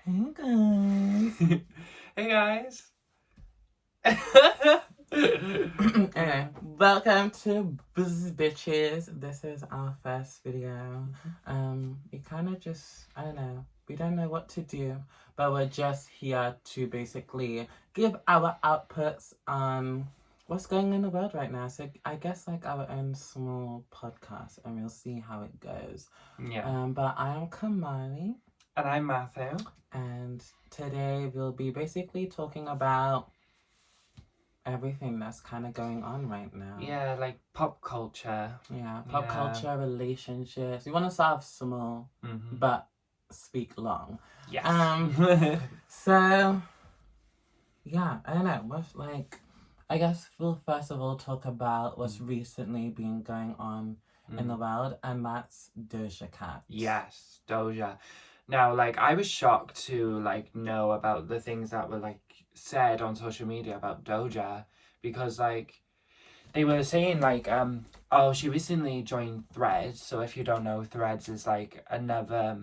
Hey guys. Hey guys. Okay, welcome to Buzz Bitches. This is our first video. We kind of just, I don't know, we don't know what to do, but we're just here to basically give our outputs on what's going on in the world right now. So I guess like our own small podcast, and we'll see how it goes. Yeah. But I am Kammoney. And I'm Matthew. And today we'll be basically talking about everything that's kind of going on right now. Yeah, like pop culture. Yeah, pop culture, relationships. We want to start small, but speak long. Yes. So, yeah, I don't know. What's like, I guess we'll first of all talk about what's recently been going on in the world, and that's Doja Cat. Yes, Doja. Now, like, I was shocked to, like, know about the things that were, like, said on social media about Doja, because, like, they were saying, like, oh, she recently joined Threads. So if you don't know, Threads is, like, another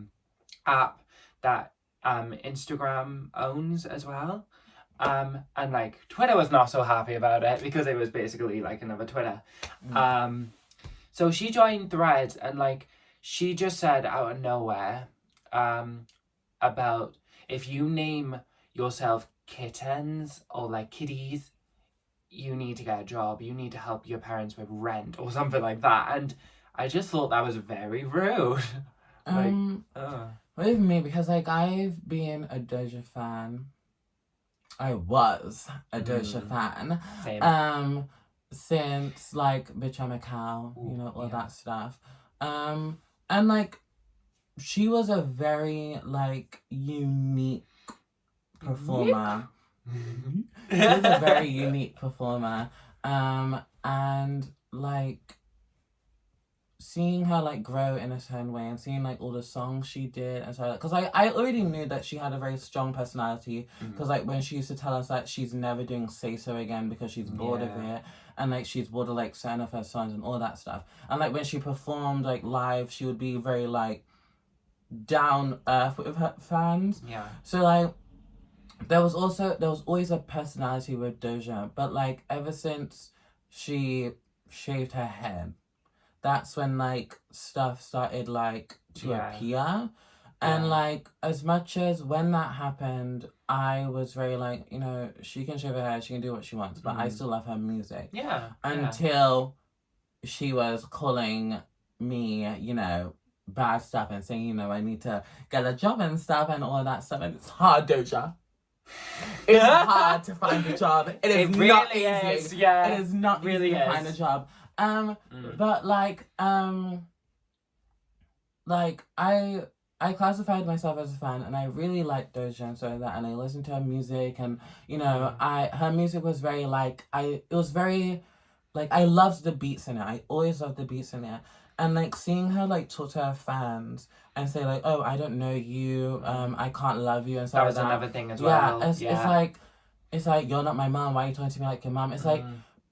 app that Instagram owns as well. And, like, Twitter was not so happy about it because it was basically, like, another Twitter. So she joined Threads, and, like, she just said out of nowhere about if you name yourself kittens or like kitties, you need to get a job, you need to help your parents with rent or something like that. And I just thought that was very rude. With me, because like I've been a Doja fan. I was a Doja fan. Same. Since like Bitch I'm a Cow, you know, all that stuff. And like she was a very like unique performer. She was a very unique performer. And like seeing her like grow in a certain way and seeing like all the songs she did and so, because I already knew that she had a very strong personality, because like when she used to tell us that she's never doing Say So again because she's bored of it, and like she's bored of like certain of her songs and all that stuff, and like when she performed like live, she would be very like down earth with her fans. So like there was always a personality with Doja, but like ever since she shaved her head, that's when like stuff started like to appear. And like as much as when that happened, I was very like, you know, she can shave her hair, she can do what she wants, but I still love her music. Until she was calling me, you know, bad stuff and saying, you know, I need to get a job and stuff and all that stuff. And it's hard, Doja. It's hard to find a job. It is really not easy. It is not really easy to find a job. But like I classified myself as a fan, and I really liked Doja and so that, and I listened to her music, and you know, her music was very like it was very like I loved the beats in it. I always loved the beats in it. And like seeing her like talk to her fans and say like, oh, I don't know you, I can't love you and stuff. That was another thing as well. It's like you're not my mom, why are you talking to me like your mom? It's like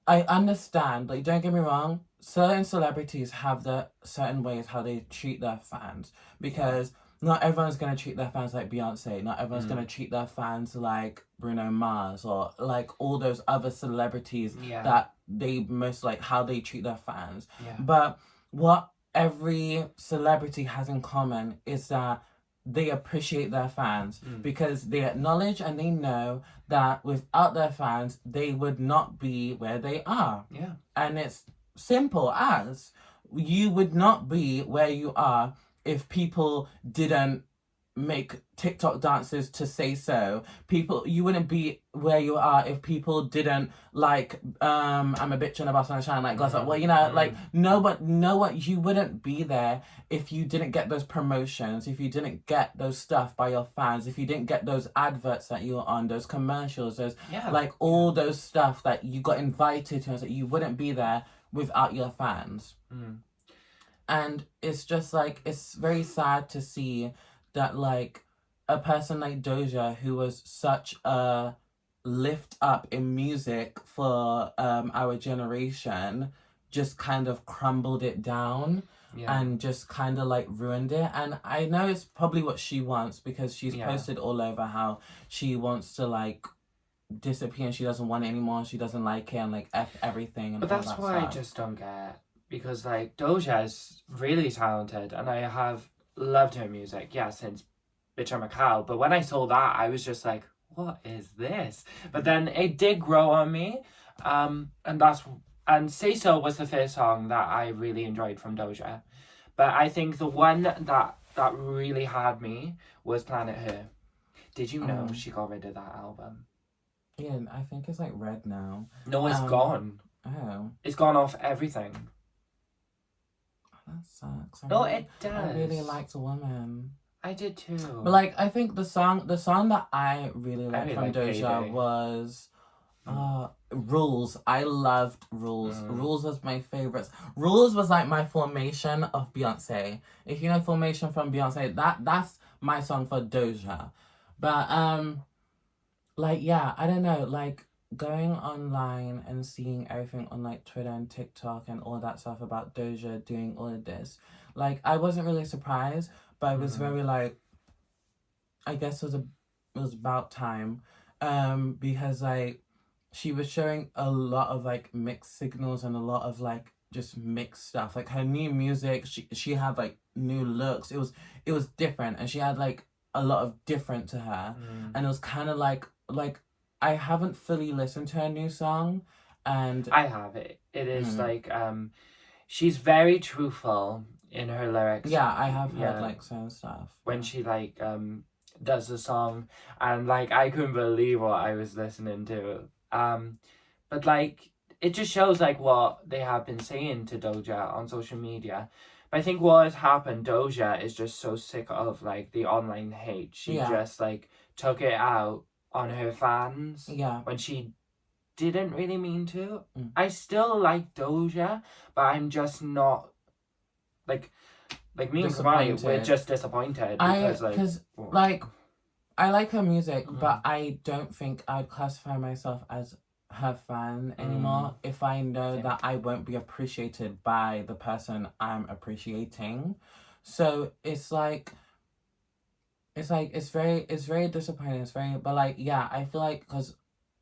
I understand, like don't get me wrong, certain celebrities have the certain ways how they treat their fans, because not everyone's gonna treat their fans like Beyonce, not everyone's gonna treat their fans like Bruno Mars or like all those other celebrities that they most like how they treat their fans. But what every celebrity has in common is that they appreciate their fans, because they acknowledge and they know that without their fans, they would not be where they are. And it's simple as you would not be where you are if people didn't make TikTok dances to Say So. You wouldn't be where you are if people didn't like I'm a bitch and a boss and a shine like glass. Well, you know, like you wouldn't be there if you didn't get those promotions, if you didn't get those stuff by your fans, if you didn't get those adverts that you were on, those commercials, those like all those stuff that you got invited to, and so you wouldn't be there without your fans. And it's just like, it's very sad to see that like a person like Doja, who was such a lift up in music for our generation, just kind of crumbled it down. and just kind of like ruined it. And I know it's probably what she wants because she's posted all over how she wants to like disappear and she doesn't want it anymore. She doesn't like it and like F everything and but all that's that what stuff. I just don't get, because like Doja is really talented and I have loved her music, since Bitch I'm a Cow. But when I saw that, I was just like, what is this? But then it did grow on me. And Say So was the first song that I really enjoyed from Doja. But I think the one that really had me was Planet Her. Did you know she got rid of that album? Yeah, I think it's like red now. No, it's gone. Oh. It's gone off everything. That sucks. It does. I really liked Woman. I did too. But like, I think the song that I really liked from Doja Payday. Was Rules. I loved Rules. Rules was my favorite. Rules was like my Formation of Beyonce. If you know Formation from Beyonce, that's my song for Doja. But like, yeah, I don't know, like going online and seeing everything on like Twitter and TikTok and all that stuff about Doja doing all of this, like I wasn't really surprised, but I was very like, I guess it was about time, because like she was showing a lot of like mixed signals and a lot of like just mixed stuff. Like her new music, she had like new looks. It was different, and she had like a lot of different to her, and it was kind of like I haven't fully listened to her new song, and I have it. It is like she's very truthful in her lyrics. Yeah, I have heard like some stuff when she like does the song, and like I couldn't believe what I was listening to. But like it just shows like what they have been saying to Doja on social media. But I think what has happened, Doja is just so sick of like the online hate. She just like took it out on her fans. Yeah. When she didn't really mean to. I still like Doja, but I'm just not like me and Kammoney, we're just disappointed because I like her music, but I don't think I'd classify myself as her fan anymore if I know that I won't be appreciated by the person I'm appreciating. So it's very disappointing. But like, yeah, I feel like because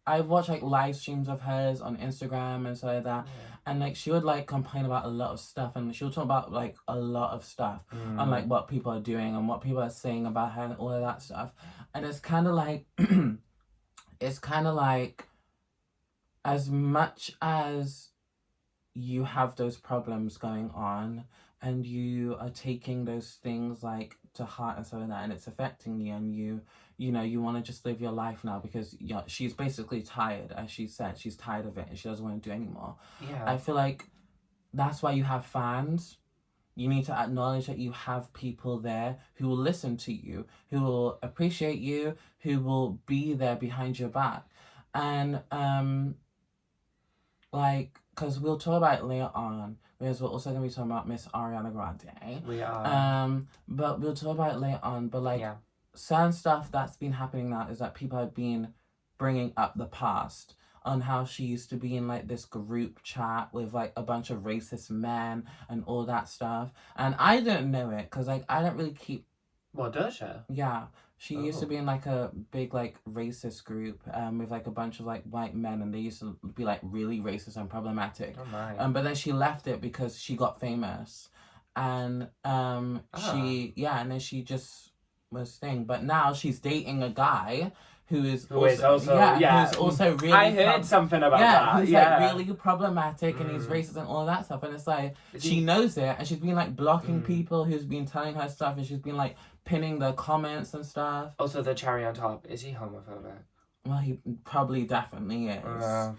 I've watched like live streams of hers on Instagram and so like that, and like she would like complain about a lot of stuff, and she would talk about like a lot of stuff on like what people are doing and what people are saying about her and all of that stuff, and it's kind of like as much as you have those problems going on and you are taking those things like to heart and so on that, and it's affecting you, and you know you want to just live your life now because she's basically tired, as she said, she's tired of it and she doesn't want to do it anymore. I feel like that's why you have fans. You need to acknowledge that you have people there who will listen to you, who will appreciate you, who will be there behind your back. And like, because we'll talk about it later on, because we're also going to be talking about Miss Ariana Grande. We are. But we'll talk about it later on. But like, certain stuff that's been happening now is that people have been bringing up the past on how she used to be in like this group chat with like a bunch of racist men and all that stuff. And I didn't know it because like I don't really keep... What, Doja? Yeah. She used to be in like a big like racist group with like a bunch of like white men, and they used to be like really racist and problematic. Oh my. But then she left it because she got famous, and and then she just was thing. But now she's dating a guy who's also really... I heard something about that. Who's like really problematic and he's racist and all that stuff. And it's like she knows it, and she's been like blocking people who's been telling her stuff, and she's been like pinning the comments and stuff. Also, the cherry on top, is he homophobic? Well, he probably definitely is.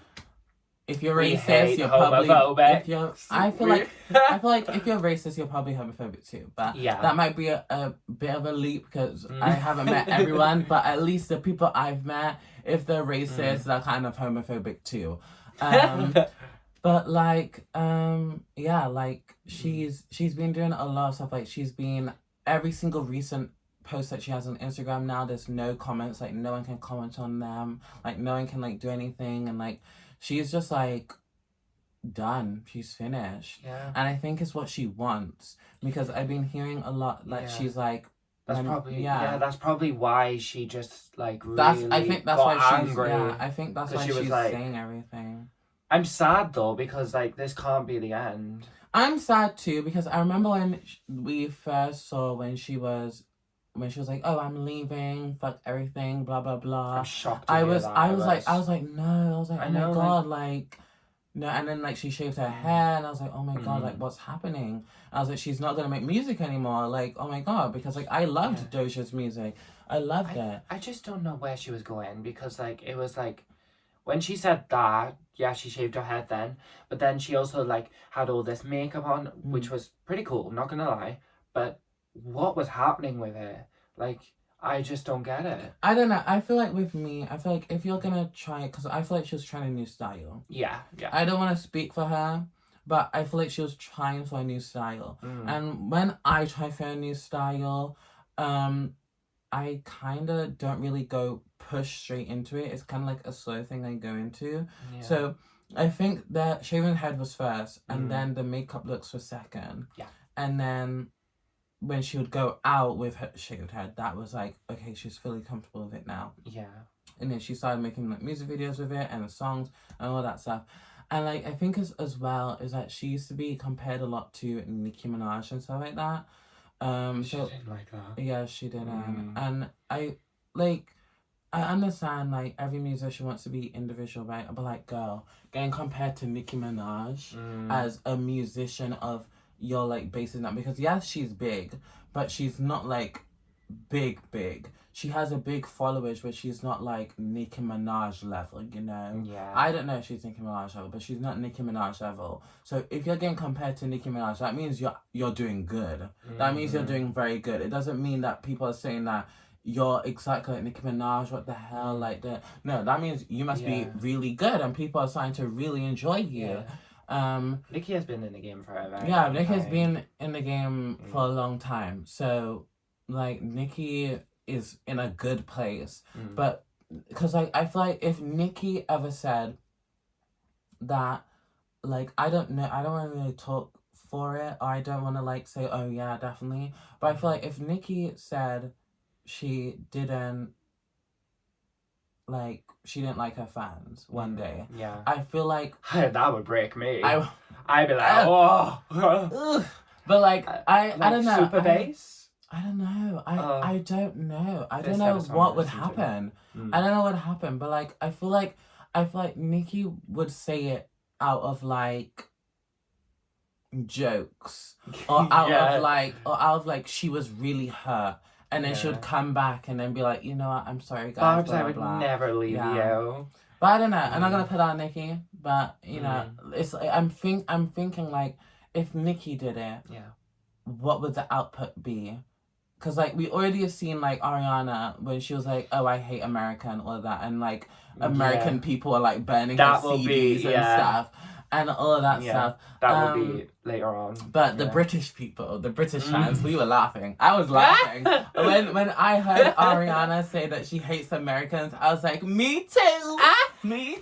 If you're we racist, you're homophobic. probably... I feel like if you're racist, you're probably homophobic too. But that might be a bit of a leap because I haven't met everyone, but at least the people I've met, if they're racist, they're kind of homophobic too. But like, like she's been doing a lot of stuff. Like she's been... Every single recent post that she has on Instagram now, there's no comments. Like no one can comment on them. Like no one can like do anything, and like she's just like done. She's finished. Yeah. And I think it's what she wants. Because I've been hearing a lot, like, she's like... That's that's probably why she just, like, really I think that's got why angry. I think that's why she's like, saying everything. I'm sad, though, because, like, this can't be the end. I'm sad, too, because I remember when we first saw when she was like, oh, I'm leaving, fuck everything, blah, blah, blah. I'm shocked I was like, no. I was like, I oh know, my God, like, no. And then, like, she shaved her hair, and I was like, oh my God, like, what's happening? I was like, she's not gonna make music anymore. Like, oh my God, because, like, I loved Doja's music. I loved it. I just don't know where she was going, because, like, it was, like, when she said that, yeah, she shaved her head then, but then she also, like, had all this makeup on, which was pretty cool, not gonna lie, but what was happening with it? Like, I just don't get it. I don't know. I feel like with me, I feel like if you're gonna try, because I feel like she was trying a new style. Yeah. I don't want to speak for her, but I feel like she was trying for a new style. And when I try for a new style, I kind of don't really go push straight into it. It's kind of like a slow thing I go into. Yeah. So I think that shaving head was first, and then the makeup looks were second. Yeah. And then when she would go out with her shaved head, that was like, okay, she's fully comfortable with it now. Yeah. And then she started making like music videos with it and the songs and all that stuff. And like I think as well is that she used to be compared a lot to Nicki Minaj and stuff like that. She didn't like that. Yeah, she didn't. And I understand like every musician wants to be individual, right? But like, girl, getting compared to Nicki Minaj as a musician of your like basing that, because yes, she's big, but she's not like big. She has a big followers, but she's not like Nicki Minaj level, you know? Yeah. I don't know if she's Nicki Minaj level, but she's not Nicki Minaj level. So if you're getting compared to Nicki Minaj, that means you're doing good. That means you're doing very good. It doesn't mean that people are saying that you're exactly like Nicki Minaj, what the hell, like that. No, that means you must be really good, and people are starting to really enjoy you. Nicki has been in the game for a very long time. Nicki has been in the game for a long time. So, like, Nicki is in a good place. But, because, like, I feel like if Nicki ever said that, like, I don't know, I don't want to really talk for it, or I don't want to, like, say, oh, yeah, definitely. But I feel like if Nicki said she didn't like her fans one day. Yeah. I feel like that would break me. I'd be like, oh. But like I don't know. Super bass? I don't know. I don't know. I don't know what would happen. I don't know what would happen. But like I feel like Nicki would say it out of like jokes. Or out of like she was really hurt. And then she would come back and then be like, you know what, I'm sorry, guys. Barbs, I would never leave you. But I don't know. I'm not gonna put on Nicki, but you know, it's like, I'm thinking like, if Nicki did it, what would the output be? Because like we already have seen like Ariana when she was like, oh, I hate America and all of that, and like American people are like burning her CDs and stuff. And all of that stuff. That will be later on. But the British people, the British fans, we were laughing. I was laughing. when I heard Ariana say that she hates Americans, I was like, me too! Me too!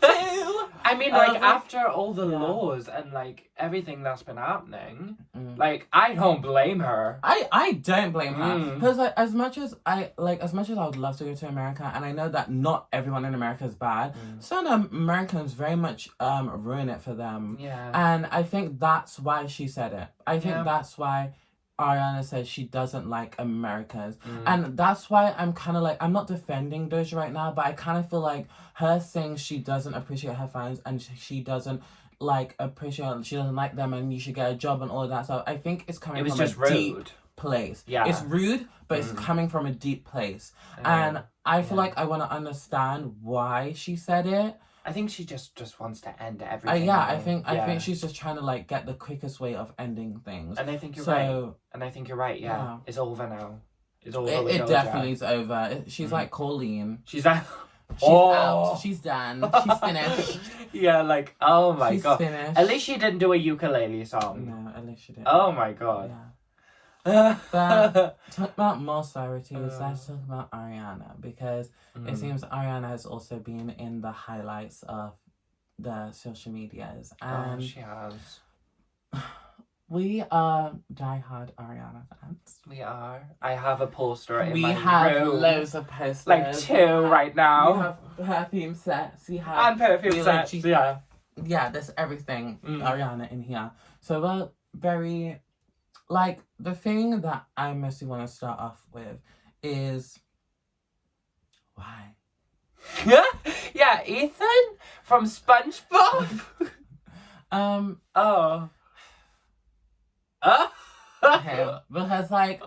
I mean, like, after all the laws and, like, everything that's been happening, like, I don't blame her. I don't blame her. Because, like, as much as I would love to go to America, and I know that not everyone in America is bad, some Americans very much ruin it for them. Yeah. And I think that's why she said it. I think that's why Ariana says she doesn't like Americans. And that's why I'm kind of like, I'm not defending Doja right now, but I kind of feel like her saying she doesn't appreciate her fans and she doesn't like appreciate, she doesn't like them and you should get a job and all of that stuff. I think it's coming from a deep place. Yeah. It's rude, but it's coming from a deep place. And I feel like I want to understand why she said it. I think she just wants to end everything. I think she's just trying to like get the quickest way of ending things. And I think you're right. And I think you're right. Yeah, it's over now. It's over. It definitely is over. She's like Colleen. She's like, she's out. She's done. She's finished. Yeah, like oh my she's god. Finished. At least she didn't do a ukulele song. No, at least she didn't. Oh my god. Yeah. But talk about more celebrities. Let's talk about Ariana, because it seems Ariana has also been in the highlights of the social medias, and she has. we are diehard Ariana fans. We are. I have a poster in We my have room. loads of posters. Like 2 right now. We have perfume sets. We have and perfume sets. Yeah. Yeah, there's everything Mm. Ariana in here. So we're very, like, the thing that I mostly want to start off with is why? Yeah, Ethan from SpongeBob. Oh. Okay, because like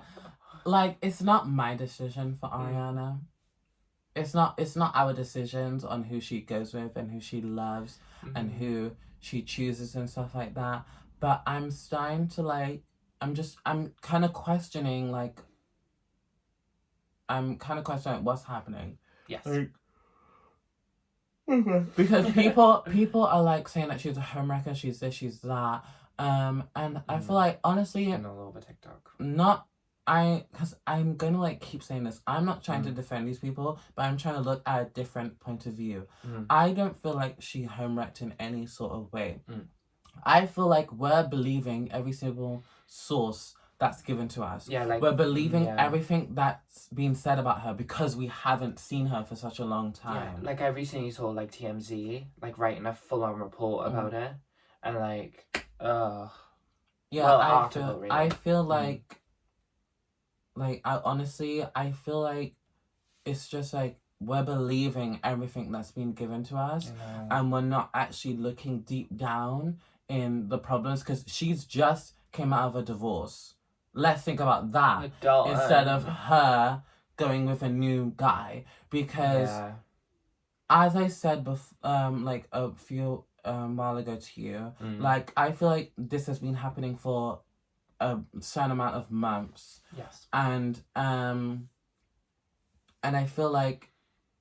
it's not my decision for Ariana. It's not our decisions on who she goes with and who she loves and who she chooses and stuff like that. But I'm starting to like, I'm kind of questioning what's happening. Yes. Like, because people are like saying that she's a homewrecker, she's this, she's that. And I feel like, honestly, all over TikTok. because I'm gonna like keep saying this. I'm not trying to defend these people, but I'm trying to look at a different point of view. I don't feel like she homewrecked in any sort of way. I feel like we're believing every single source that's given to us. Yeah, like we're believing everything that's been said about her because we haven't seen her for such a long time. Yeah, like I recently saw like TMZ like writing a full-on report about it, and like yeah, well, I feel like I honestly I feel like it's just like we're believing everything that's been given to us, and we're not actually looking deep down in the problems, because she's just came out of a divorce. Let's think about that instead of her going with a new guy, because as I said before, like a few while ago to you, like I feel like this has been happening for a certain amount of months. Yes. And I feel like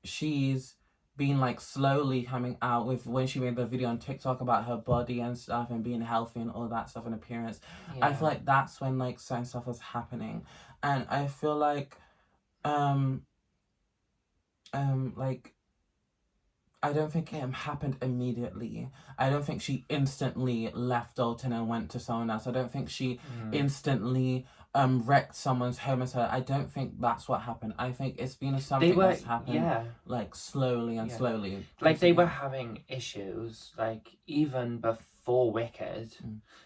she's been like slowly coming out with, when she made the video on TikTok about her body and stuff and being healthy and all that stuff and appearance. I feel like that's when like certain stuff was happening. And I feel like like I don't think it happened immediately. I don't think she instantly left Dalton and went to someone else. I don't think she instantly wrecked someone's home as her. I don't think that's what happened. I think it's been something that's happened like slowly and slowly. Like they were having issues like even before Wicked.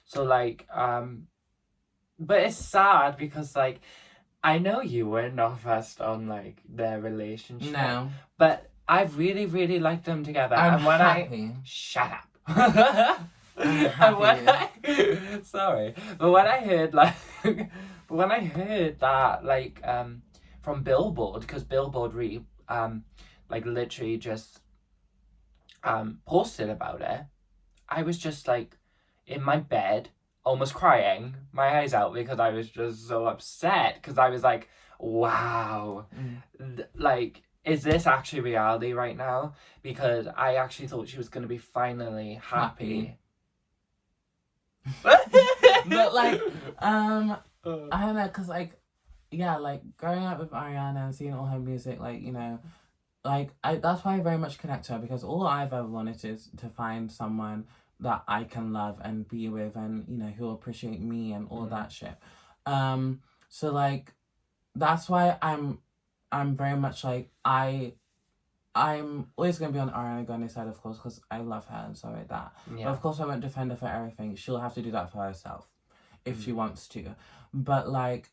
So like but it's sad because like I know you were not first on like their relationship. No. But I really, really liked them together. I'm happy. Shut up. And when sorry. But when I heard that like from Billboard, because Billboard like literally just posted about it, I was just like in my bed, almost crying my eyes out, because I was just so upset, because I was like, wow, like, is this actually reality right now? Because I actually thought she was going to be finally happy. But like I don't know, because like like growing up with Ariana and seeing all her music, like, you know, like that's why I very much connect to her, because all I've ever wanted is to find someone that I can love and be with, and, you know, who will appreciate me and all that shit. So like that's why I'm very much like I'm always going to be on Ariana Grande's side, of course, because I love her and stuff like that. But of course I won't defend her for everything. She'll have to do that for herself if she wants to. But like,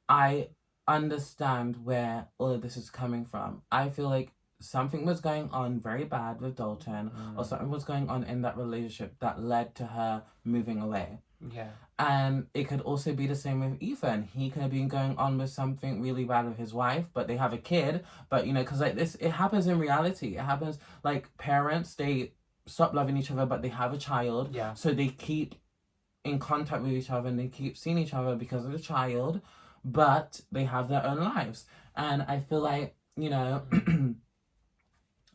I understand where all of this is coming from. I feel like something was going on very bad with Dalton, or something was going on in that relationship that led to her moving away. Yeah. And it could also be the same with Ethan. He could have been going on with something really bad with his wife, but they have a kid. But, you know, because like this, it happens in reality. It happens, like, parents, they stop loving each other, but they have a child. Yeah. So they keep in contact with each other and they keep seeing each other because of the child, but they have their own lives. And I feel like, you know,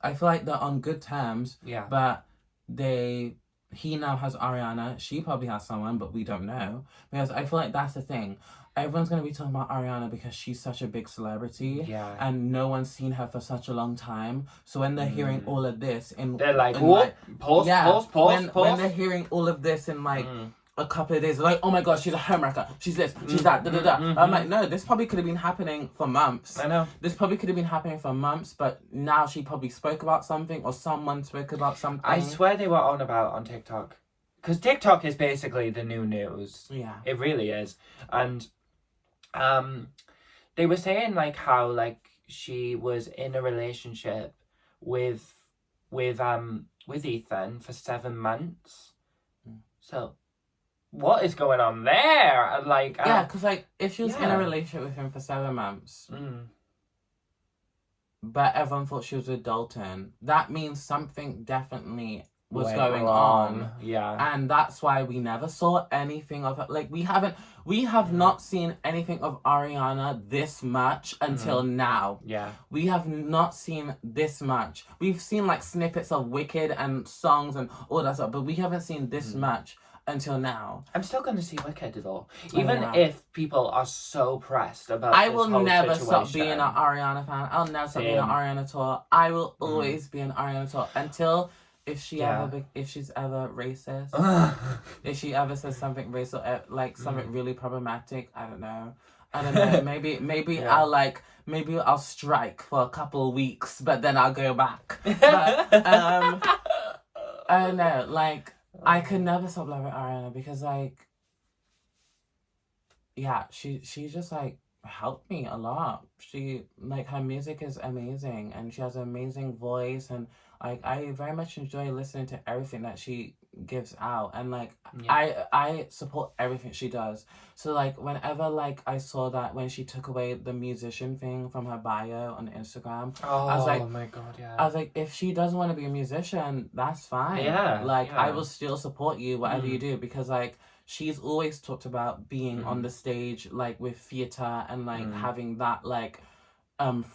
I feel like they're on good terms. Yeah. But they he now has Ariana. She probably has someone, but we don't know. Because I feel like that's the thing. Everyone's going to be talking about Ariana because she's such a big celebrity. Yeah. And no one's seen her for such a long time. So when they're hearing all of this... They're like, whoop, pause. When they're hearing all of this in like... a couple of days, like, oh my god, she's a homewrecker, she's this, she's that, I'm like, no, this probably could have been happening for months. I know. This probably could have been happening for months, but now she probably spoke about something, or someone spoke about something. I swear they were on TikTok. Because TikTok is basically the new news. Yeah. It really is. And they were saying, like, how, like, she was in a relationship with Ethan for 7 months. So... what is going on there? And like, yeah, because like if she was in a relationship with him for 7 months, but everyone thought she was with Dalton, that means something definitely was going on. Yeah, and that's why we never saw anything of it. Like we have not seen anything of Ariana this much until now. Yeah, we have not seen this much. We've seen like snippets of Wicked and songs and all that stuff, but we haven't seen this much until now. I'm still going to see Wicked though, even if people are so pressed about. I will never situation. stop being an Ariana fan. I'll never stop being an Ariana tour. I will always be an Ariana tour until if she's ever racist, if she ever says something racial, like something really problematic. I don't know. Maybe I'll strike for a couple of weeks, but then I'll go back. But, I don't know, like. I could never stop loving Ariana because, like, yeah, she just, like, helped me a lot. She, like, her music is amazing and she has an amazing voice and, like, I very much enjoy listening to everything that she gives out and, like, I support everything she does. So, like, whenever, like, I saw that when she took away the musician thing from her bio on Instagram, I was like, oh my god, yeah. I was like, if she doesn't want to be a musician, that's fine. Yeah. Like, I will still support you, whatever you do, because, like, she's always talked about being on the stage, like, with theatre and, like, having that, like,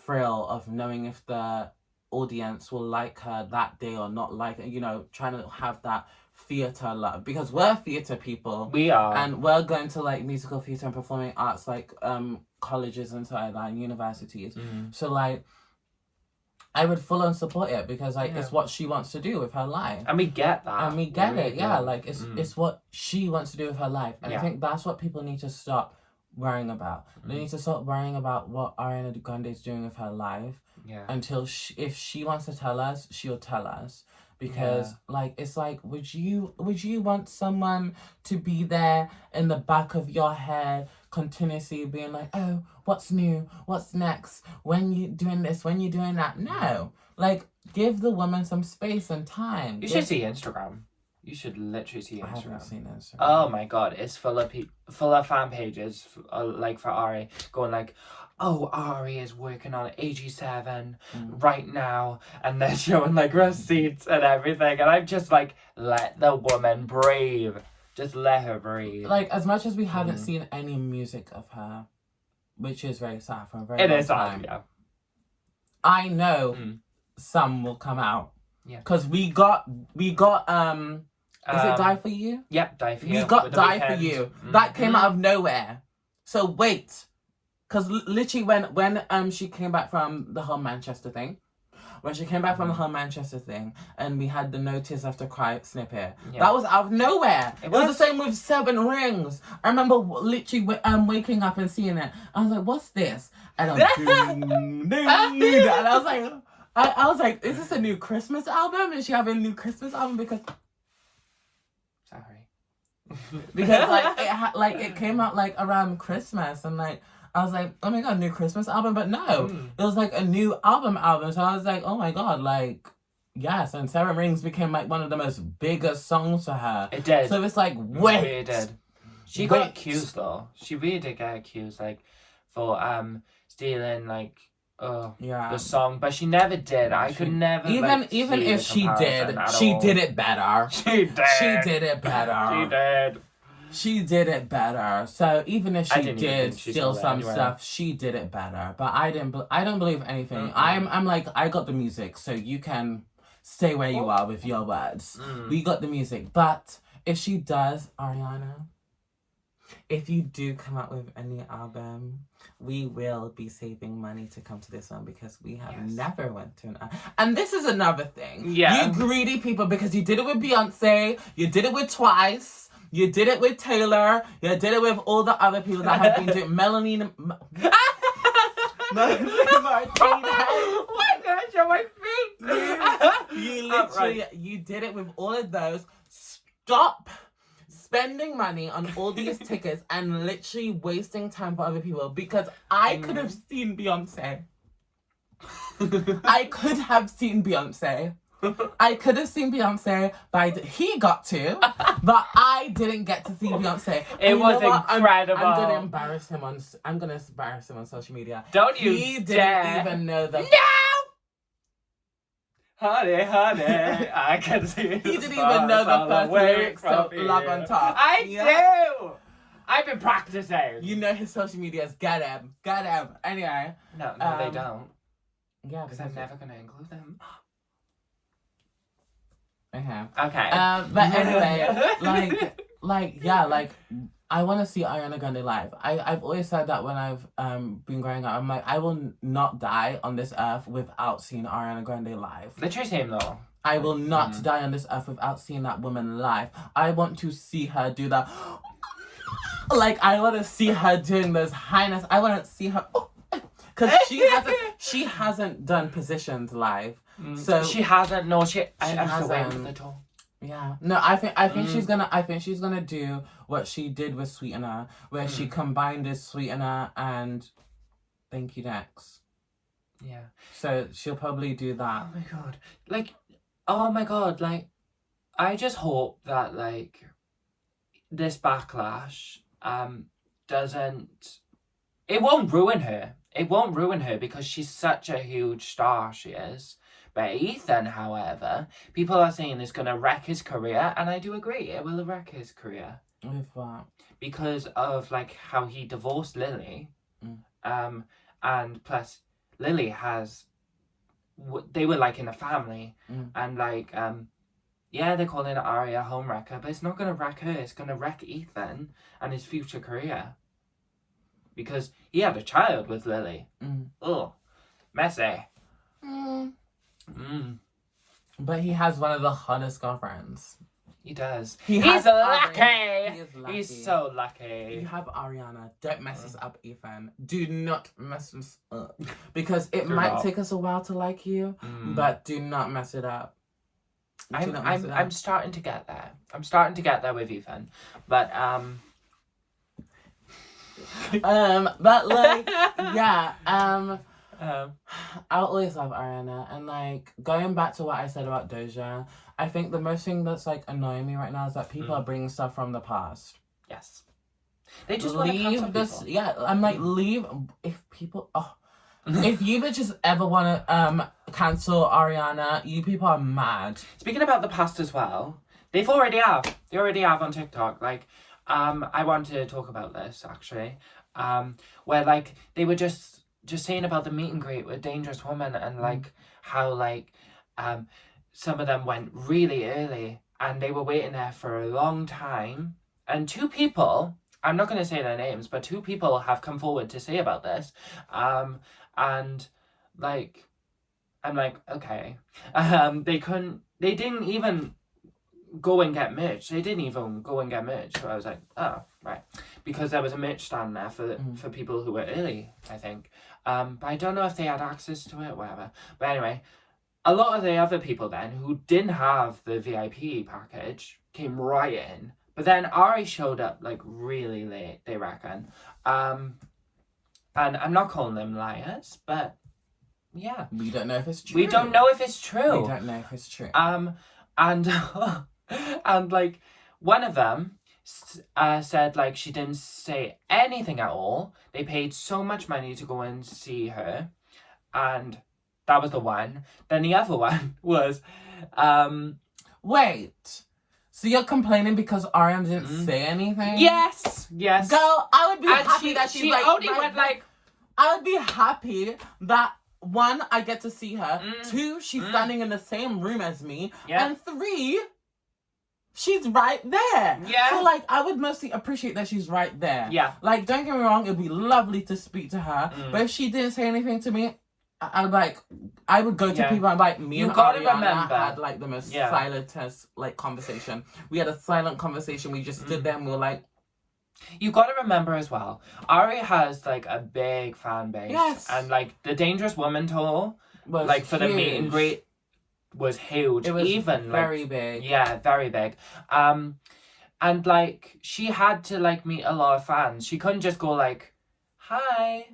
thrill of knowing if the audience will like her that day or not like her, you know, trying to have that theatre love, because we're theatre people. We are. And we're going to, like, musical theatre and performing arts, like, colleges and stuff like that, and universities. So, like, I would full on support it because, like, it's what she wants to do with her life. And we get that. And we get it, yeah. Like, it's what she wants to do with her life. And I think that's what people need to stop worrying about. They need to stop worrying about what Ariana Grande is doing with her life. Yeah. Until if she wants to tell us, she'll tell us. Because, like, it's like, would you want someone to be there in the back of your head continuously being like, oh, what's new? What's next? When you doing this? When you doing that? No. Like, give the woman some space and time. You should see Instagram. You should literally see Instagram. I haven't seen Instagram. Oh my god, it's full of fan pages, like, for Ari, going like, oh, Ari is working on AG7 right now, and they're showing, like, receipts and everything, and I'm just like, let the woman breathe. Just let her breathe. Like, as much as we haven't seen any music of her, which is very sad for a very long time. Yeah. I know some will come out. Yeah. Because we got is it Die For You? Yep, Die For You. We got Die For You. That came out of nowhere. So wait. Because literally when she came back from the whole Manchester thing, and we had the Notice After Cry snippet, that was out of nowhere. It was the same with 7 Rings. I remember literally waking up and seeing it. I was like, what's this? And I'm and I was like, is this a new Christmas album? Is she having a new Christmas album? Because like it came out like around Christmas, and like I was like, oh my god, new Christmas album, but no, it was like a new album. So I was like, oh my god, like yes, and 7 Rings became like one of the most biggest songs for her. It did. So it's like, wait, it did. She got accused though. She really did get accused, like, for stealing, like, the song, but she never did. I could never even if she did, she did it better. She did it better. She did it better. So even if she did steal some stuff, she did it better. But I don't believe anything. I'm like, I got the music, so you can stay where you are with your words. We got the music. But if she does, Ariana, if you do come out with a new album, we will be saving money to come to this one because we have never went to an album. And this is another thing. Yeah. You greedy people, because you did it with Beyonce, you did it with Twice, you did it with Taylor, you did it with all the other people that have been doing Melanie Martinez. Oh my gosh, on my feet. You literally, you did it with all of those. Stop spending money on all these tickets and literally wasting time for other people, because I could have seen Beyonce. I could have seen Beyonce. But he got to, but I didn't get to see Beyonce. It was incredible. I'm gonna embarrass him on social media. Don't you He dare. didn't even know the. No! Honey, I can see it. He didn't even know the first lyrics to Love on Top. I do! I've been practicing. You know his social medias. Get him. Anyway. No, they don't. Yeah, because I'm never going to include them. Okay. But anyway, I want to see Ariana Grande live. I've always said that when I've been growing up. I'm like, I will not die on this earth without seeing Ariana Grande live. Literally same though. I will not die on this earth without seeing that woman live. I want to see her do that. Like, I want to see her doing those highness. I want to see her... Because she hasn't done Positions live. So she hasn't. No, I'm still waiting for hasn't. the tour. Yeah. No, I think she's gonna do what she did with Sweetener, where she combined this Sweetener and Thank You Next. Yeah. So she'll probably do that. Oh my god, I just hope that this backlash doesn't, it won't ruin her. It won't ruin her because she's such a huge star, she is. But Ethan, however, people are saying is going to wreck his career, and I do agree, it will wreck his career. With what? Because of how he divorced Lily, and plus Lily has, they were in a family, and they're calling Aria a homewrecker, but it's not going to wreck her, it's going to wreck Ethan and his future career. Because he had a child with Lily. Ugh. Messy. But he has one of the hottest girlfriends. He does. He's lucky. He is lucky. He's so lucky. You have Ariana. Don't mess us up, Ethan. Do not mess us up. Because it might take us a while to like you, but do not mess it up. I'm starting to get there. I'm starting to get there with Ethan. But I'll always love Ariana, and going back to what I said about Doja, I think the most thing that's annoying me right now is that people are bringing stuff from the past. Yes. They just want to cancel people. Yeah, I'm leave if people if you bitches ever want to cancel Ariana, you people are mad. Speaking about the past as well, they already have on TikTok. I want to talk about this actually. Where they were just saying about the meet and greet with Dangerous Woman, and how some of them went really early and they were waiting there for a long time, and two people, I'm not going to say their names, but two people have come forward to say about this, and I'm okay, they didn't even go and get merch. So I was like, oh, right. Because there was a merch stand there for people who were early, I think. But I don't know if they had access to it, whatever. But anyway, a lot of the other people then who didn't have the VIP package came right in. But then Ari showed up really late, they reckon. And I'm not calling them liars, but yeah. We don't know if it's true. We don't know if it's true. And one of them said she didn't say anything at all. They paid so much money to go and see her, and that was the one. Then the other one was wait, so you're complaining because Ariana didn't say anything? Yes. Girl, I would be happy that she only went I would be happy that one, I get to see her. Two, she's standing in the same room as me. Yeah. And three, she's right there. Yeah. So, like, I would mostly appreciate that she's right there. Yeah. Like, don't get me wrong, it'd be lovely to speak to her. But if she didn't say anything to me, I would go to people and like, me and Ariana had like the most silentest like conversation. We had a silent conversation. We just stood there and we were like, you got to remember as well, Ari has like a big fan base. Yes. And like the Dangerous Woman tour, was like for huge. The meet and greet was huge. It was even very like, big. Yeah, very big. And like she had to like meet a lot of fans. She couldn't just go like, hi.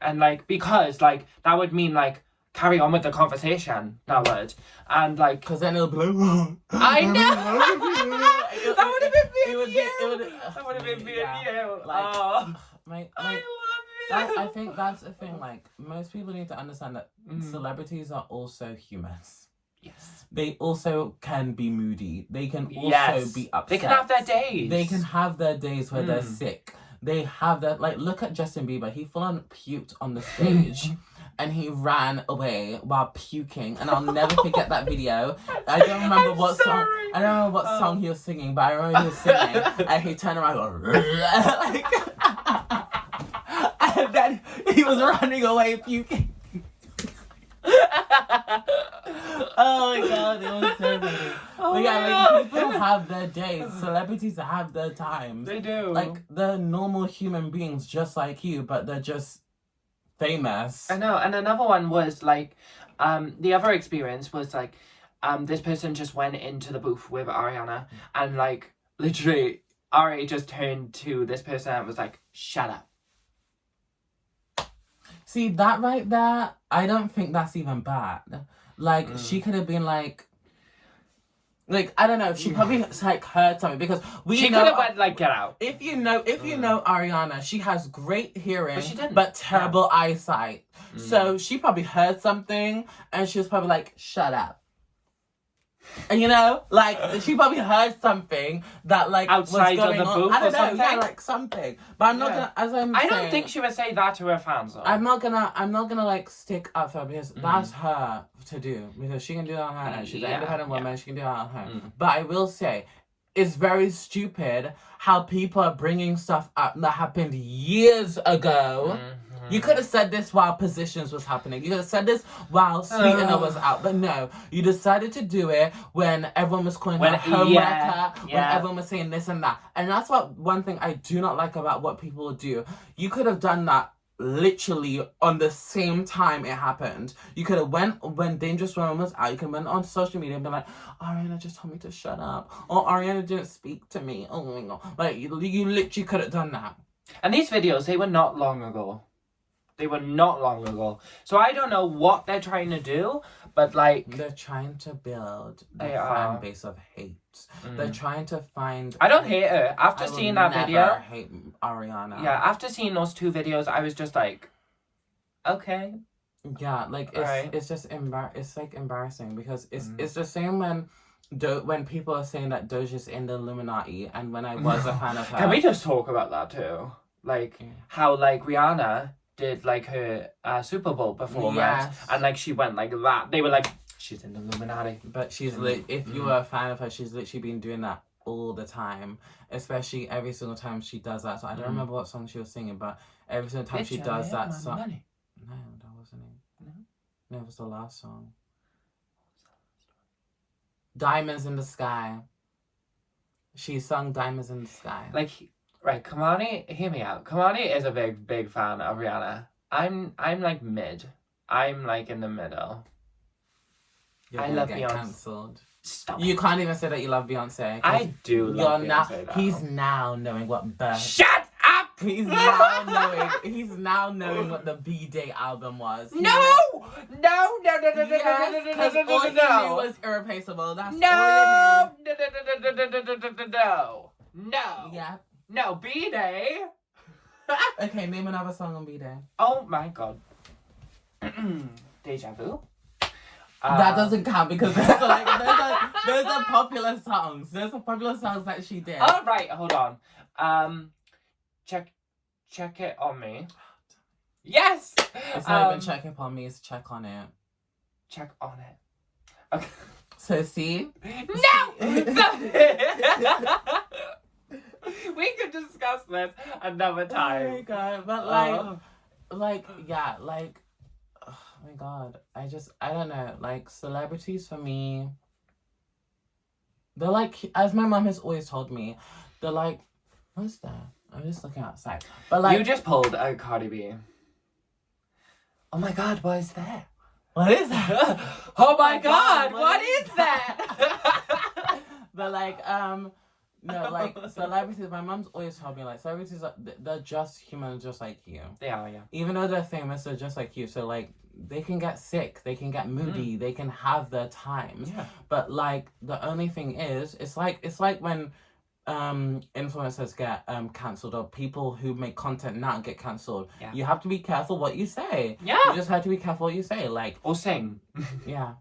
And like, because like that would mean like carry on with the conversation. That would. And like, because then it'll be like, I know. That would have been me. That would have been me and you. Like, oh, like, I love I think that's the thing. Like, most people need to understand that celebrities are also humans. Yes. They also can be moody. They can also be upset. They can have their days. They can have their days where they're sick. They have that, like, look at Justin Bieber. He full on puked on the stage and he ran away while puking. And I'll never forget that video. I don't remember what song he was singing, but I remember he was singing and he turned around and like, and then he was running away puking. Oh my god, it was so funny. But yeah, like, people have their days. Celebrities have their times. They do. Like, they're normal human beings just like you, but they're just famous. I know. And another one was like, the other experience was like, this person just went into the booth with Ariana and like, literally, Ari just turned to this person and was like, shut up. See, that right there, I don't think that's even bad. Like, she could have been like, I don't know, she probably like heard something because she could have went like, get out. If you know Ariana, she has great hearing, but, but terrible eyesight. So she probably heard something and she was probably like, shut up. And you know, like, she probably heard something that, like, outside was going of the on. booth I don't or know, something? yeah, like, something. But I'm not gonna, as I'm saying... I don't think she would say that to her fans, though. I'm not gonna, like, stick up for her because that's her to do. Because she can do that on her own. She's an independent woman, she can do that on her own. But I will say, it's very stupid how people are bringing stuff up that happened years ago. You could have said this while Positions was happening. You could have said this while Sweetener was out. But no, you decided to do it when everyone was calling her homewrecker, when everyone was saying this and that. And that's one thing I do not like about what people do. You could have done that literally on the same time it happened. You could have when Dangerous Woman was out, you could have went on social media and been like, Ariana just told me to shut up. Or Ariana didn't speak to me. Oh my god. Like, you literally could have done that. And these videos, they were not long ago. They were not long ago. So I don't know what they're trying to do, but like... They're trying to build a fan base of hate. They're trying to find... I don't hate her. After seeing that video... I hate Ariana. Yeah, after seeing those two videos, I was just like, okay. Yeah, like, it's just it's like embarrassing because it's the same when people are saying that Doja's in the Illuminati and when I was a fan of her... Can we just talk about that too? Like, how like Rihanna... did like her Super Bowl performance and like she went like that. They were like, she's in the Illuminati. But she's if you were a fan of her, she's literally been doing that all the time, especially every single time she does that. So I don't remember what song she was singing, but every single time she does that song. No, that wasn't it. No, it was the last song. Diamonds in the Sky. She sung Diamonds in the Sky. Like, right, Kammoney, hear me out. Kammoney is a big fan of Rihanna. I'm like mid. I'm like in the middle. You're I love get Beyonce. Cancelled. Stop. You can't even say that you love Beyonce. I do love Beyonce. He's now knowing what Shut up! He's now knowing what the B-Day album was. No! Yes, because all he knew was Irreplaceable. That's no! No. Yeah. No, B-Day. Okay, name another song on B-Day. Oh my god. Deja Vu. That doesn't count because there's a popular songs. There's a popular songs that she did. Oh right, hold on. Check it on me. Yes! It's not even check up on me, it's check on it. Check on it. Okay. So see? No! We could discuss this another time. Oh my god, but yeah, like, oh my god, I don't know, like, celebrities for me, they're like, as my mom has always told me, they're like, what's that? I'm just looking outside. But like, you just pulled a Cardi B. Oh my god, what is that? what is that? Oh my god, what is that? But like, no, like, celebrities, my mom's always told me, like, celebrities, they're just humans just like you. They are, yeah. Even though they're famous, they're just like you. So, like, they can get sick, they can get moody, they can have their times. Yeah. But, like, the only thing is, it's like when influencers get cancelled, or people who make content now get cancelled. Yeah. You have to be careful what you say. Yeah. You just have to be careful what you say. Like, or sing. Yeah.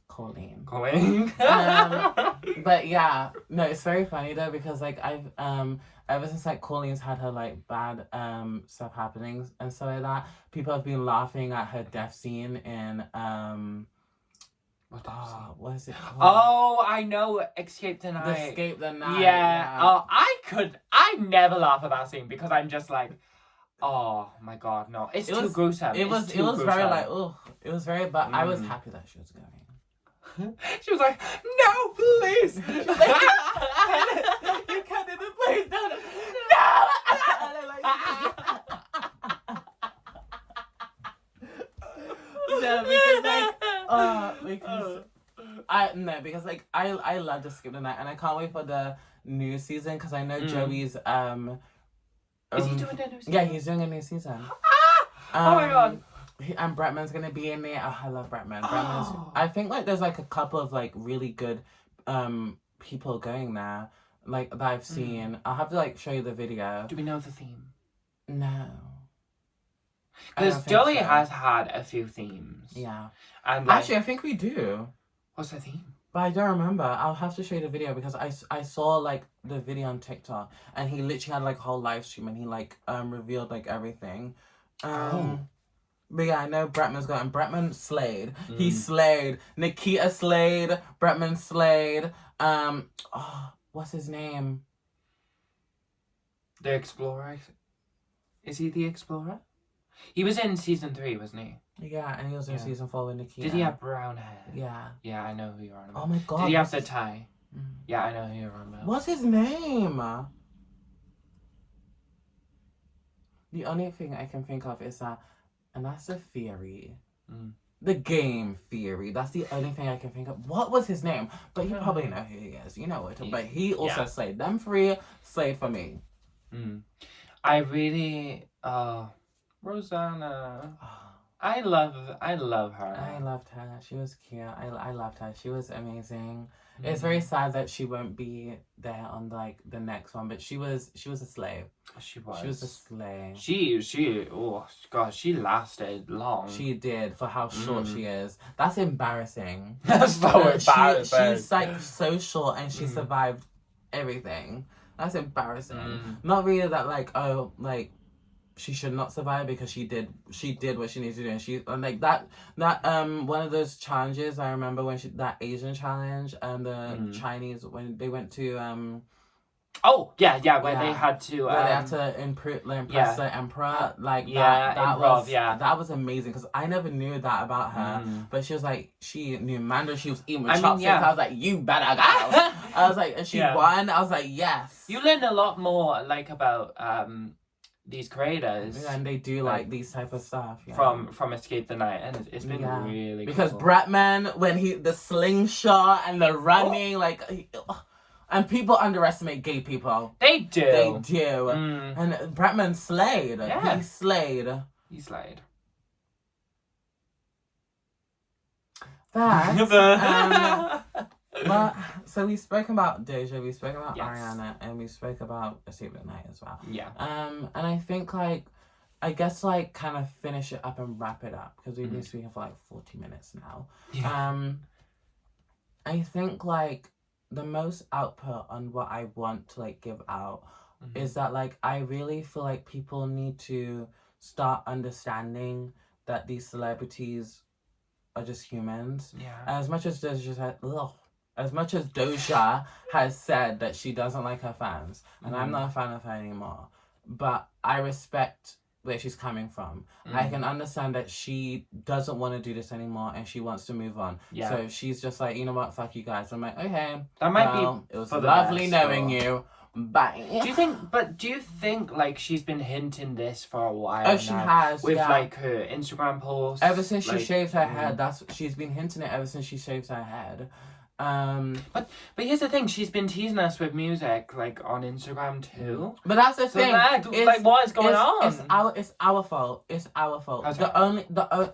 Colleen. But yeah, no, it's very funny though, because like I've ever since like Colleen's had her like bad stuff happening and stuff like that, people have been laughing at her death scene in what is it called? Oh, I know, Escape the Night. Escape the Night. Yeah. Oh, I never laugh at that scene because I'm just like, oh my god, no, it's too gruesome. It was very like, oh, it was very, but I was happy that she was going. She was like, no, please. She was like, you can't do the please, no. Because like I love to skip the night, and I can't wait for the new season because I know Joey's is he doing a new season? Yeah, he's doing a new season. Oh my god. And Bretman's gonna be in there. Oh, I love Bretman. I think like there's like a couple of like really good people going there, like that I've seen. I'll have to like show you the video. Do we know the theme? No. Because Joey has had a few themes. Yeah. And like, actually, I think we do. What's the theme? But I don't remember. I'll have to show you the video because I saw like the video on TikTok, and he literally had like a whole live stream, and he like revealed like everything. But yeah, I know Bretman's got, and Bretman slayed. He slayed. Nikita slayed. Bretman slayed. What's his name? The Explorer. Is he the Explorer? He was in season 3, wasn't he? Yeah, and he was in season 4 with Nikita. Did he have brown hair? Yeah. Yeah, I know who you're on about. Oh my god. Did he have the tie? Yeah, I know who you're on about. What's his name? The only thing I can think of is that, and that's the theory. The game theory. That's the only thing I can think of. What was his name? But you probably know who he is. You know what? But he also slayed. Them 3 slayed for me. I really... Rosanna. I love her. I loved her. She was cute. I loved her. She was amazing. It's very sad that she won't be there on like the next one, but she was a slave. She was. She was a slave. Oh god, she lasted long. She did, for how short she is. That's embarrassing. That's so embarrassing. She's like so short and she survived everything. That's embarrassing. Not really that like, oh, like she should not survive, because she did what she needed to do, and she like that one of those challenges I remember when that Asian challenge and the Chinese, when they went to they had to impress the emperor, like that was amazing, because I never knew that about her, but she was like, she knew Mandarin, she was eating with chopsticks. I was like, you better go. I was like, and she won. I was like, yes. You learn a lot more like about these creators, and they do like these type of stuff from Escape the Night, and it's been really because cool. Bretman, when the slingshot and the running, and people underestimate gay people. They do. And Bretman slayed. Yeah. He slayed. That. But so we spoke about Doja, we spoke about Ariana, and we spoke about Escape at Night as well. Yeah. And I think I guess kind of finish it up and wrap it up, because we've been speaking for 40 minutes now. Yeah. I think the most output on what I want to give out is that I really feel like people need to start understanding that these celebrities are just humans. Yeah. As much as Doja has said that she doesn't like her fans, and I'm not a fan of her anymore, but I respect where she's coming from. I can understand that she doesn't want to do this anymore and she wants to move on. Yeah. So she's just like, you know what, fuck you guys. I'm like, okay. That might be it was for the lovely best, knowing you. Bye. Do you think like she's been hinting this for a while? Oh, she has. With yeah. like her Instagram posts. Ever since like, she shaved her head, she's been hinting it ever since she shaved her head. But here's the thing, she's been teasing us with music like on Instagram too. But that's the thing. Like what is going on? It's our fault. It's our fault. How's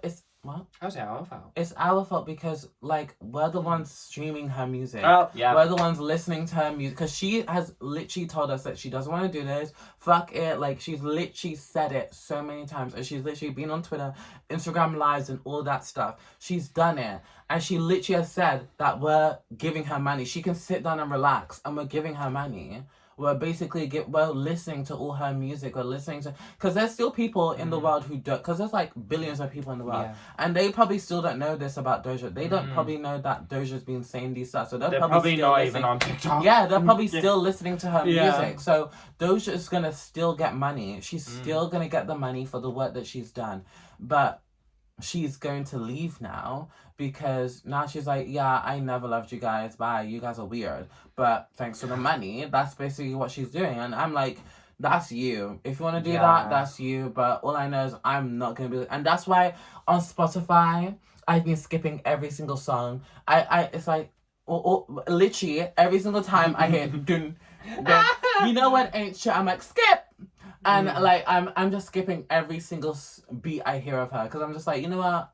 It's what? How's it our fault? It's our fault because like we're the ones streaming her music. Oh yeah. We're the ones listening to her music because she has literally told us that she doesn't want to do this. Fuck it. Like she's literally said it so many times, and she's literally been on Twitter, Instagram lives, and all that stuff. She's done it. And she literally has said that we're giving her money. She can sit down and relax, and we're giving her money. We're basically we're listening to all her music. We're listening to... Because there's still people in the world who don't... Because there's like billions of people in the world. Yeah. And they probably still don't know this about Doja. They don't probably know that Doja's been saying these stuff. So they're probably still not listening. even on TikTok. Yeah, they're probably still listening to her music. So Doja is going to still get money. She's still going to get the money for the work that she's done. But she's going to leave now because now she's like, yeah, I never loved you guys. Bye. You guys are weird. But thanks for the money. That's basically what she's doing. And I'm like, that's you. If you want to do that, that's you. But all I know is I'm not going to be... And that's why on Spotify, I've been skipping every single song. It's like, literally, every single time I hear... dun, dun, you know what ain't shit? I'm like, skip! And like I'm just skipping every single beat I hear of her because I'm just like, you know what?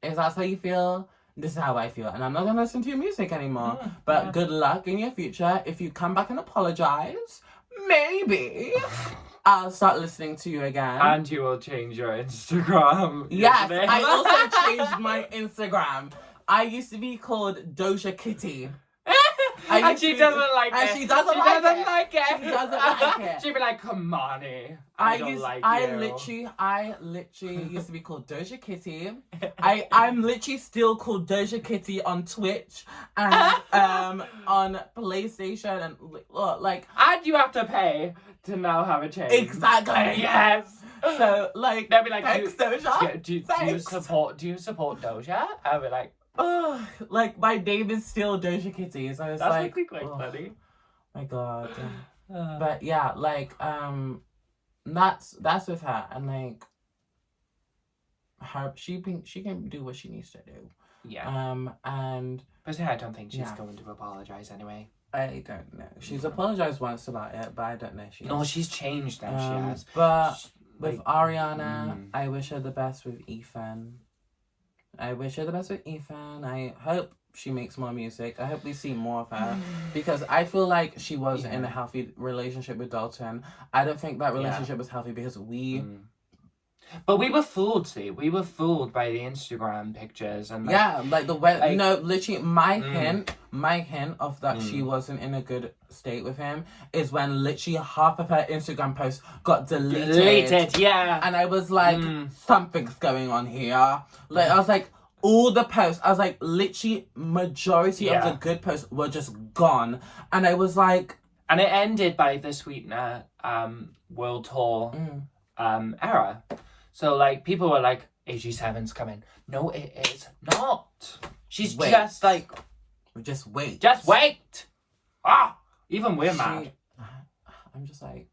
If that's how you feel, this is how I feel, and I'm not gonna listen to your music anymore. But good luck in your future. If you come back and apologize, maybe I'll start listening to you again. And you will change your Instagram. Yes, I also changed my Instagram. I used to be called Doja Kitty. And she doesn't like it. She doesn't like it. She doesn't like it. She'd be like, Kammoney. I literally used to be called Doja Kitty. I'm literally still called Doja Kitty on Twitch and on PlayStation and like. And you have to pay to now have a change. Exactly. Yes. So like, they'll be like, thanks, Doja. Do you support Doja? I'll be like. Oh, like my name is still Doja Kitty, so it's that's like quite funny. My God. But yeah, like that's with her, and like her, she can do what she needs to do. Yeah. And but I don't think she's going to apologize anyway. I don't know. She's apologized once about it, but I don't know. She's changed now. She has. But with Ariana, I wish her the best with Ethan. I wish her the best with Ethan. I hope she makes more music. I hope we see more of her. Because I feel like she was in a healthy relationship with Dalton. I don't think that relationship was healthy because we... But we were fooled, see. We were fooled by the Instagram pictures. And like the way... Like, no, literally, my hint of that she wasn't in a good state with him is when literally half of her Instagram posts got deleted. Yeah. And I was like, something's going on here. Like, I was like, all the posts, I was like, literally, majority of the good posts were just gone. And I was like... And it ended by the Sweetener World Tour era. So, like, people were like, AG7's coming. No, it is not. She's just like... Just wait. Just wait! Even we're mad. I'm just like...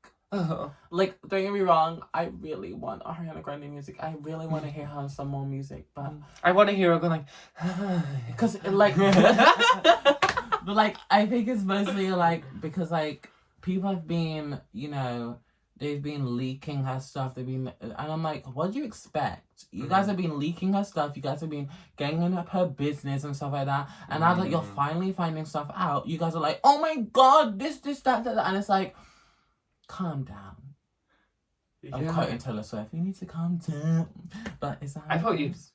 Like, don't get me wrong, I really want Ariana Grande music. I really want to hear her some more music, but... I want to hear her going like... Because, like... But, like, I think it's mostly, like, because, like, people have been, you know... They've been leaking her stuff. And I'm like, what do you expect? You guys have been leaking her stuff. You guys have been getting up her business and stuff like that. And now that you're finally finding stuff out, you guys are like, oh my God, this, that. And it's like, calm down. I'm quoting Taylor Swift. You need to calm down. But is that how I thought it goes?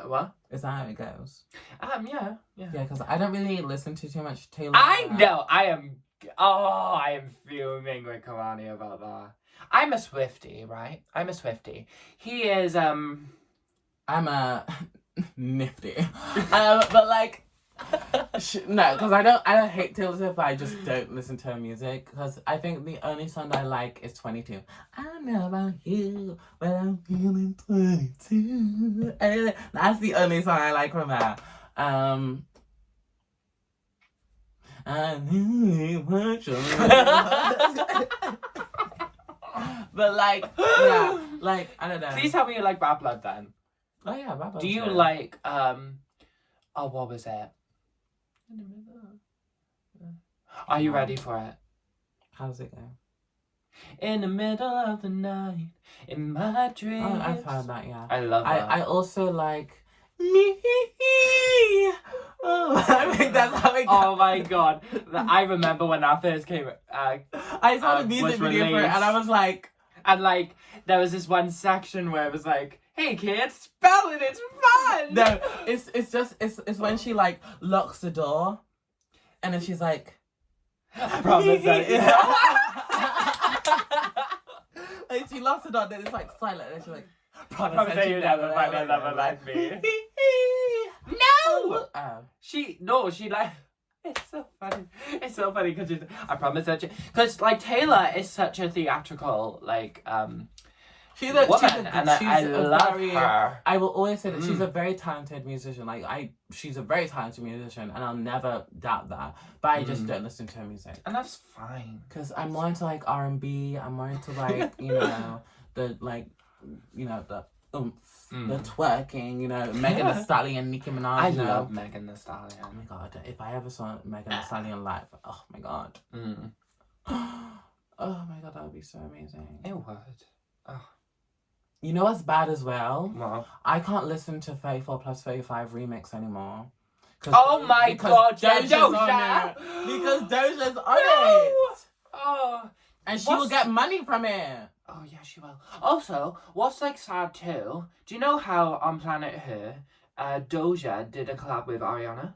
What? Is that how it goes? Yeah. Yeah, because I don't really listen to too much Taylor. I know. I am I am fuming with Kammoney about that. I'm a Swiftie, right? I'm a Swiftie. He is, I'm a nifty. But like, no, because I don't hate Taylor Swift, but I just don't listen to her music. Because I think the only song I like is 22. I don't know about you, but I'm feeling 22. And that's the only song I like from her. I really want you. But like, yeah, like, I don't know. Please tell me you like Bad Blood then. Oh yeah, Bad Blood. Do you like, what was it? Are you ready for it? How's it go? In the middle of the night, in my dreams. Oh, I've heard that, yeah. I love that. I also like me. Oh, I think that's how it goes. Oh my god. I remember when that first came. I saw the music video for it and I was like. And like, there was this one section where it was like, hey kids, spelling, it's fun! No, it's when she like locks the door and then she's like, I promise that. Like she locks the door, then it's like silent and she's like, promise that you never find another like me. No! Oh. She like, it's so funny. It's so funny because I promise that because like Taylor is such a theatrical like she's woman, and I love her. I will always say that she's a very talented musician. Like she's a very talented musician, and I'll never doubt that. But I just don't listen to her music, and that's fine. Because I'm more into like R&B. I'm more into like the like the oomph, the twerking. Megan Thee Stallion, Nicki Minaj. I love Megan Thee Stallion. Oh my god! If I ever saw Megan Thee Stallion live, oh my god. Oh my god, that would be so amazing. It would. Oh. You know what's bad as well? What? I can't listen to 34 plus 35 remix anymore. Oh my god, Doja's Doja! on it. Because Doja's on No! it! Oh. And she will get money from it. Oh yeah, she will. Also, what's like sad too, do you know how on Planet Her, Doja did a collab with Ariana?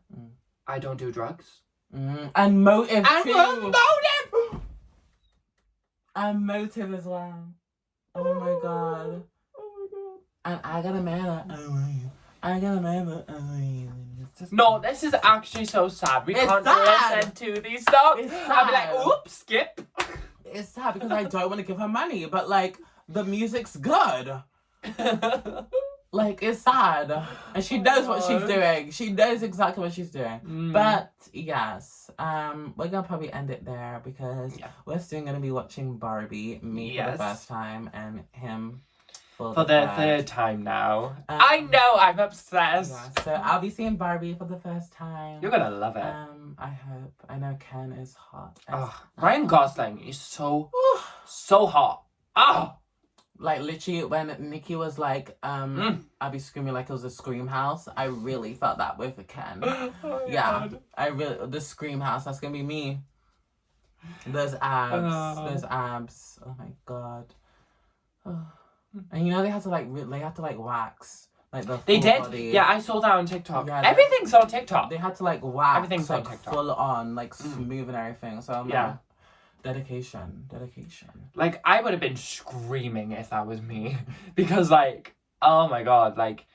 I Don't Do Drugs. And Motive too. Motive! And Motive as well. Oh my god. And I got a man. I got a man. No, this is actually so sad. We can't listen to these songs. I'll be like, oops, skip. It's sad because I don't want to give her money, but like the music's good. Like it's sad, and she knows what she's doing. She knows exactly what she's doing. But yes, we're gonna probably end it there because we're still gonna be watching Barbie, me for the first time, and him for the third time now. I know, I'm obsessed. Yeah, so I'll be seeing Barbie for the first time. You're gonna love it. I hope. I know Ken is hot. Ryan Gosling is so hot. Like literally when Nikki was like, I'll be screaming like it was a scream house. I really felt that with Ken. God. The scream house, that's gonna be me. Those abs. Oh my god. And they had to wax like the They did? body. Yeah, I saw that on TikTok. Yeah, everything's on TikTok. They had to like wax everything's like on TikTok. full on, like smooth and everything. So I'm like, dedication. Like I would have been screaming if that was me. Because like, oh my god, like,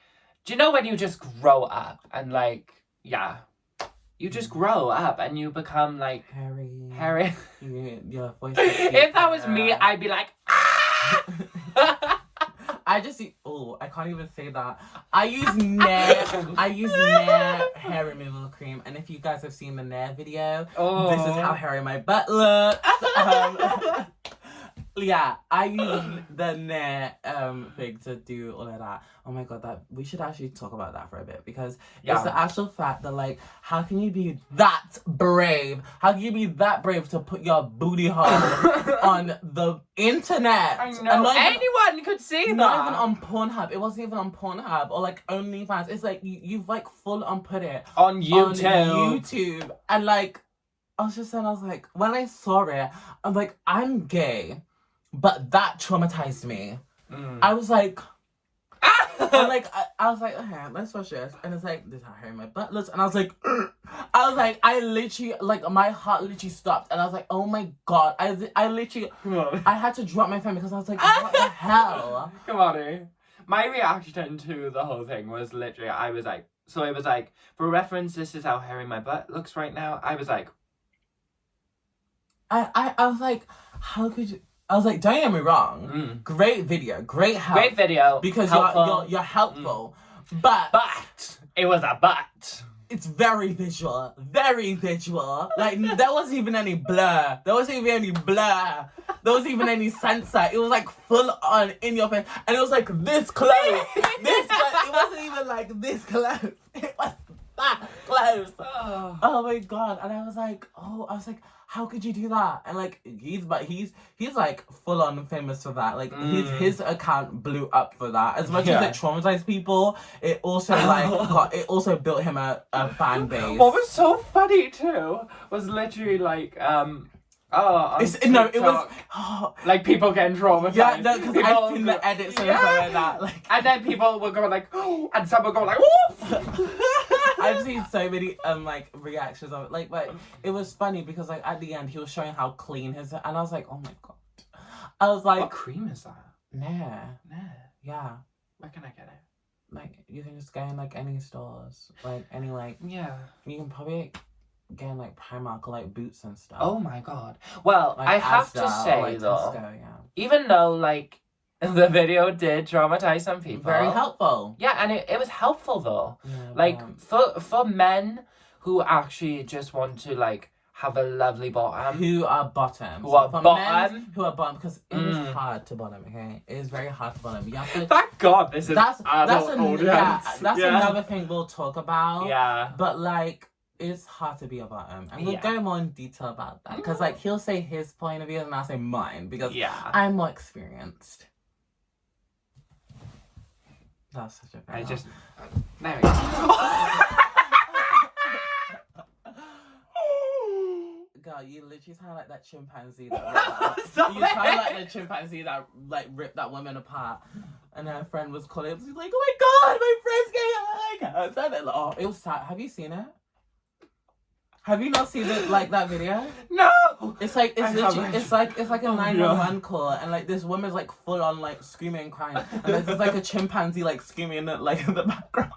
do you know when you just grow up and like, you just grow up and you become like Harry. Your voice. If that was me, I'd be like, I can't even say that. I use Nair hair removal cream, and if you guys have seen the Nair video, this is how hairy my butt looks. I use the Nair thing to do all of that. Oh my god, we should actually talk about that for a bit because it's the actual fact that like, how can you be that brave? How can you be that brave to put your booty hole on the internet? I know. Anyone could see that. Not even on Pornhub. It wasn't even on Pornhub or like OnlyFans. It's like you've like full on put it on YouTube. And like, I was like, when I saw it, I'm like, I'm gay, but that traumatized me. I was like, And like I was like, okay, let's watch this. And it's like, this is how hairy my butt looks. And I was like, I literally, like, my heart literally stopped. And I was like, oh my God. I literally, I had to drop my phone because I was like, what the hell? Come on, eh? My reaction to the whole thing was literally, I was like, so it was like, for reference, this is how hairy my butt looks right now. I was like, I was like, how could you? I was like, don't get me wrong. Great video, great help. Great video. Because you're helpful. But it was a but. It's very visual. Very visual. Like, there wasn't even any blur. There wasn't even any blur. There wasn't even any censor. It was like full on in your face. And it was like this close. It wasn't even like this close. It was that close. Oh my God. And I was like, how could you do that? And like he's like full on famous for that. Like his account blew up for that. As much as it traumatized people, it also it also built him a fan base. What was so funny too was literally like it was like people getting traumatized. Yeah, no, because I've seen the edits and stuff like that. Like, and then people were going like, oh, and some were going like, woof. I've seen so many like reactions of it. Like, but it was funny because like at the end he was showing how clean his, and I was like, oh my God. I was like, what cream is that? Nah. Yeah. Where can I get it? Like, you can just go in like any stores, like any like. Yeah. You can probably get in like Primark or like Boots and stuff. Oh my God. Well, like, I have Asda, to say like though, Tesco, even though like the video did traumatize some people, very helpful. Yeah, and it was helpful though. Yeah, like for men who actually just want to like have a lovely bottom. Who are bottom. Who are bottom. Who are bottom, because it is hard to bottom, okay? It is very hard to bottom. You have to... Thank God this is that's that's another thing we'll talk about. Yeah. But like, it's hard to be a bottom. And we'll go more in detail about that. Because like, he'll say his point of view and I'll say mine. Because I'm more experienced. That's such a bad there we go. Girl, you literally sound like that chimpanzee that you sound like the chimpanzee that like ripped that woman apart, and her friend was calling. She's like, "Oh my God, my friend's gay!" Oh, it was sad. Have you seen it? Have you not seen it, like that video? No. It's like it's like a 911 call, and like this woman's like full on like screaming and crying, and there's just like a chimpanzee like screaming like in the background.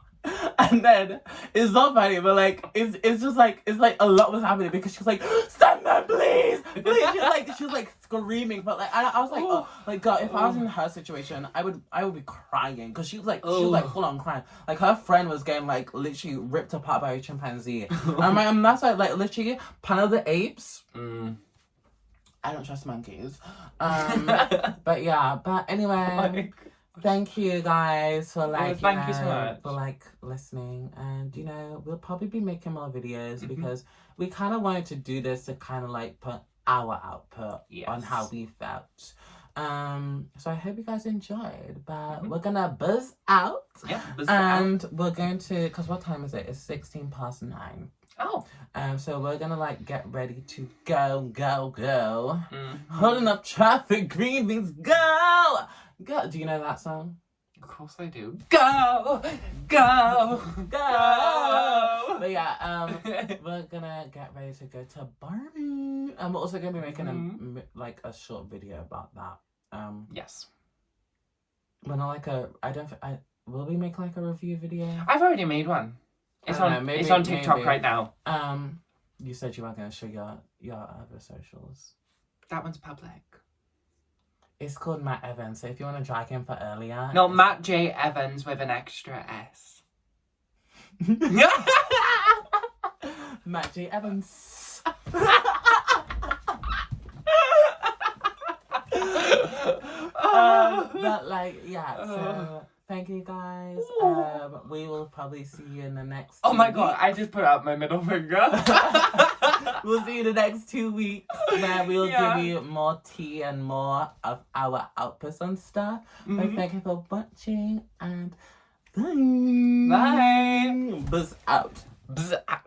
And then it's not funny, but like it's just like it's like a lot was happening because she was like, "Someone please!" She was like screaming, but like I was like, oh, like God, if I was in her situation, I would be crying because she was like full on crying. Like her friend was getting like literally ripped apart by a chimpanzee, and that's like literally Planet of the Apes. I don't trust monkeys, but yeah, but anyway. Thank you guys for like thank you so much for like listening, and you know we'll probably be making more videos because we kind of wanted to do this to kind of like put our output on how we felt. So I hope you guys enjoyed, but we're gonna buzz out. Yeah, and we're going to, because what time is it? It's 16:09. Oh. So we're gonna like get ready to go. Holding up traffic, green means go. Go. Do you know that song? Of course I do. Go. But yeah, we're gonna get ready to go to Barbie, and we're also gonna be making a short video about that. Yes. We're not like will we make like a review video? I've already made one. It's on TikTok right now. You said you weren't gonna show your other socials. That one's public. It's called Matt Evans, so if you want to drag him for earlier... No, Matt J. Evans with an extra S. Matt J. Evans. But like, yeah, so thank you guys. We will probably see you in the next 2 Oh my God, I just put out my middle finger. We'll see you the next 2 weeks where we'll give you more tea and more of our outputs and stuff. But thank you for watching, and bye. Bye. Buzz out. Buzz out.